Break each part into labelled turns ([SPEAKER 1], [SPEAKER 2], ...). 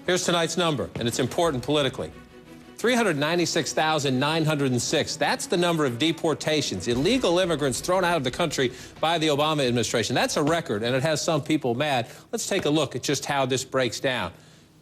[SPEAKER 1] Here's tonight's number, and it's important politically. 396,906. That's the number of deportations, illegal immigrants thrown out of the country by the Obama administration. That's a record, and it has some people mad. Let's take a look at just how this breaks down.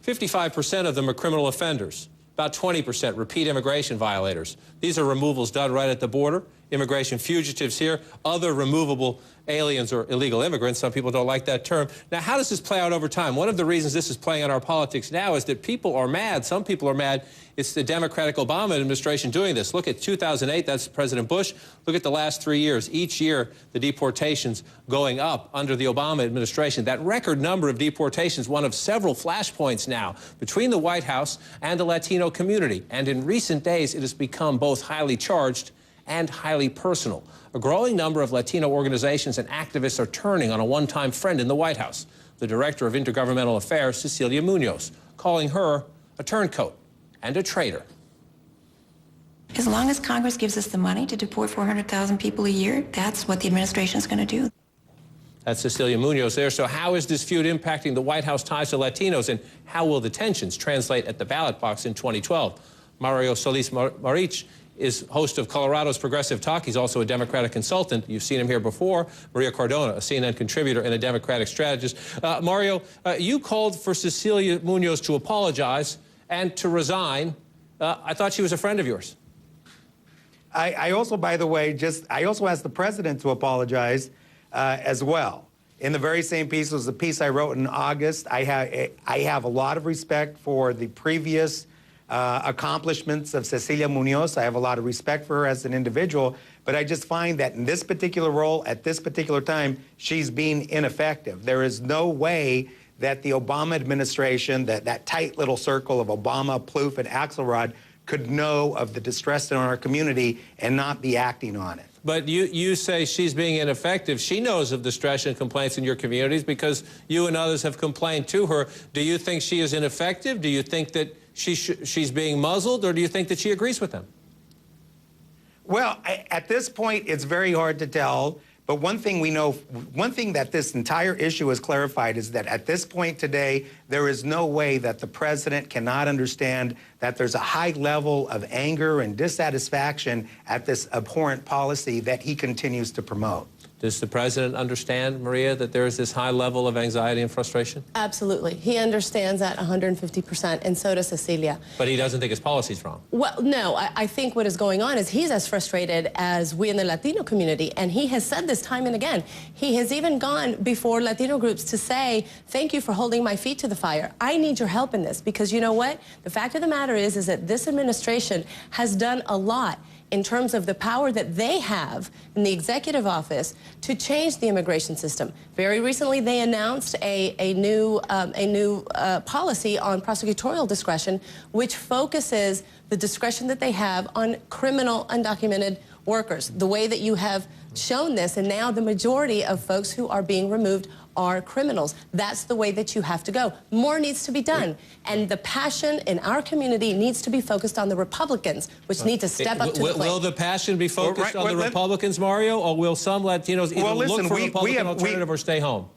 [SPEAKER 1] 55% of them are criminal offenders. About 20% repeat immigration violators. These are removals done right at the border. Immigration fugitives here, other removable aliens or illegal immigrants. Some people don't like that term. Now, how does this play out over time? One of the reasons this is playing in our politics now is that people are mad. Some people are mad it's the Democratic Obama administration doing this. Look at 2008, that's President Bush. Look at the last 3 years. Each year, the deportations going up under the Obama administration. That record number of deportations, one of several flashpoints now between the White House and the Latino community. And in recent days, it has become both highly charged and highly personal. A growing number of Latino organizations and activists are turning on a one-time friend in the White House, the Director of Intergovernmental Affairs, Cecilia Muñoz, calling her a turncoat and a traitor.
[SPEAKER 2] As long as Congress gives us the money to deport 400,000 people a year, that's what the administration is going to do.
[SPEAKER 1] That's Cecilia Muñoz there. So how is this feud impacting the White House ties to Latinos, and how will the tensions translate at the ballot box in 2012? Mario Solis-Marich is host of Colorado's Progressive Talk. He's also a Democratic consultant. You've seen him here before. Maria Cardona, a CNN contributor and a Democratic strategist. Mario, you called for Cecilia Muñoz to apologize and to resign. I thought she was a friend of yours.
[SPEAKER 3] I also, by the way, I also asked the president to apologize as well. In the very same piece, it was the piece I wrote in August. I have a lot of respect for the previous accomplishments of Cecilia Muñoz. I have a lot of respect for her as an individual, but I just find that in this particular role, at this particular time, she's being ineffective. There is no way that the Obama administration, that tight little circle of Obama, Plouffe, and Axelrod could know of the distress in our community and not be acting on it.
[SPEAKER 1] But you say she's being ineffective. She knows of the stress and complaints in your communities because you and others have complained to her. Do you think she is ineffective? Do you think that she's being muzzled, or do you think that she agrees with them?
[SPEAKER 3] Well, at this point, it's very hard to tell. But one thing we know, one thing that this entire issue has clarified is that at this point today, there is no way that the president cannot understand that there's a high level of anger and dissatisfaction at this abhorrent policy that he continues to promote.
[SPEAKER 1] Does the president understand, Maria, that there is this high level of anxiety and frustration?
[SPEAKER 4] Absolutely. He understands that 150%, and so does Cecilia.
[SPEAKER 1] But he doesn't think his policy's wrong.
[SPEAKER 4] Well, no. I think what is going on is he's as frustrated as we in the Latino community, and he has said this time and again. He has even gone before Latino groups to say, thank you for holding my feet to the fire. I need your help in this, because you know what? The fact of the matter is that this administration has done a lot in terms of the power that they have in the executive office to change the immigration system. Very recently, they announced a new policy on prosecutorial discretion, which focuses the discretion that they have on criminal undocumented workers. The way that you have shown this, and now the majority of folks who are being removed are criminals. That's the way that you have to go. More needs to be done. And the passion in our community needs to be focused on the Republicans, which need to step up to the plate.
[SPEAKER 1] Will the passion be focused on the Republicans, Mario, or will some Latinos either look for a Republican alternative or stay home?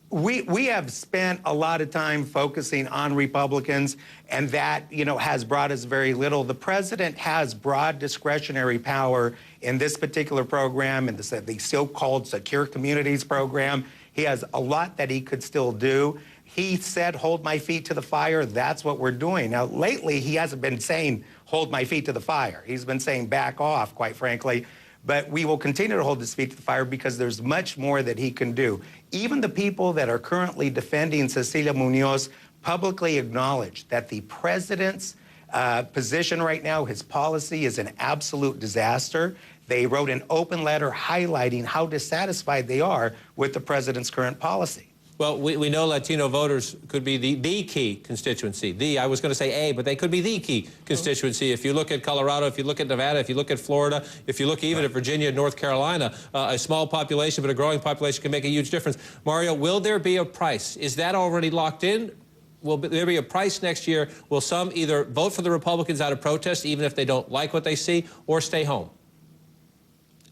[SPEAKER 3] We have spent a lot of time focusing on Republicans, and that, has brought us very little. The president has broad discretionary power in this particular program, and the so-called Secure Communities program. He has a lot that he could still do. He said, hold my feet to the fire. That's what we're doing. Now, lately, he hasn't been saying, hold my feet to the fire. He's been saying, back off, quite frankly. But we will continue to hold his feet to the fire because there's much more that he can do. Even the people that are currently defending Cecilia Muñoz publicly acknowledge that the president's position right now, his policy, is an absolute disaster. They wrote an open letter highlighting how dissatisfied they are with the president's current policy.
[SPEAKER 1] Well, we know Latino voters could be the key constituency. I was going to say but they could be the key constituency. If you look at Colorado, if you look at Nevada, if you look at Florida, if you look even at Virginia and North Carolina, a small population but a growing population can make a huge difference. Mario, will there be a price? Is that already locked in? Will there be a price next year? Will some either vote for the Republicans out of protest, even if they don't like what they see, or stay home?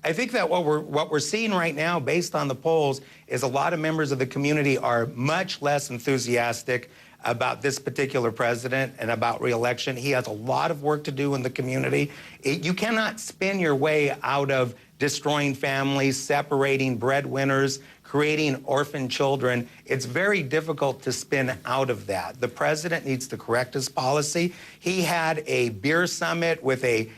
[SPEAKER 3] I think that what we're seeing right now, based on the polls, is a lot of members of the community are much less enthusiastic about this particular president and about re-election. He has a lot of work to do in the community. You cannot spin your way out of destroying families, separating breadwinners, creating orphan children. It's very difficult to spin out of that. The president needs to correct his policy. He had a beer summit with a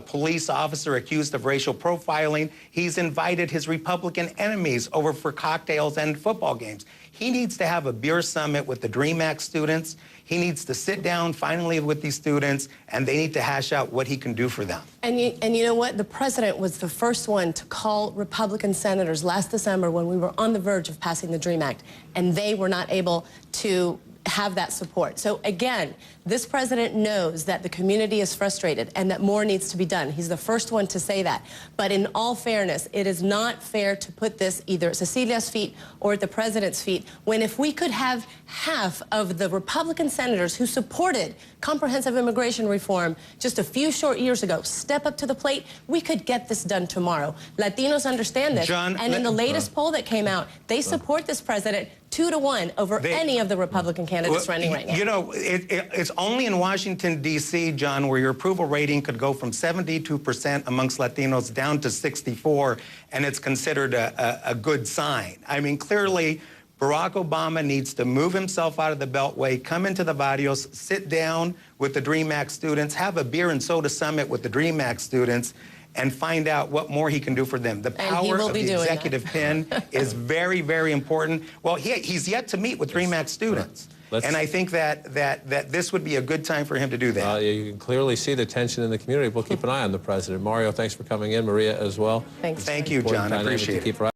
[SPEAKER 3] police officer accused of racial profiling. He's invited his Republican enemies over for cocktails and football games. He needs to have a beer summit with the DREAM Act students. He needs to sit down finally with these students, and they need to hash out what he can do for them.
[SPEAKER 4] And you know what? The president was the first one to call Republican senators last December when we were on the verge of passing the DREAM Act, and they were not able to have that support. So again, this president knows that the community is frustrated and that more needs to be done. He's the first one to say that. But in all fairness, it is not fair to put this either at Cecilia's feet or at the president's feet, when if we could have half of the Republican senators who supported comprehensive immigration reform just a few short years ago step up to the plate, we could get this done tomorrow. Latinos understand this. And in the latest poll that came out, they support this president 2-1 over any of the Republican candidates running right now.
[SPEAKER 3] You know, it's only in Washington, D.C., John, where your approval rating could go from 72% amongst Latinos down to 64%, and it's considered a good sign. I mean, clearly, Barack Obama needs to move himself out of the Beltway, come into the barrios, sit down with the DREAM Act students, have a beer and soda summit with the DREAM Act students, and find out what more he can do for them. The power of the executive pen is very, very important. Well, he's yet to meet with DREAM Act students. And I think that this would be a good time for him to do that.
[SPEAKER 1] You can clearly see the tension in the community. We'll keep an eye on the president. Mario, thanks for coming in. Maria as well.
[SPEAKER 4] Thanks.
[SPEAKER 3] Thank you, John. I appreciate it.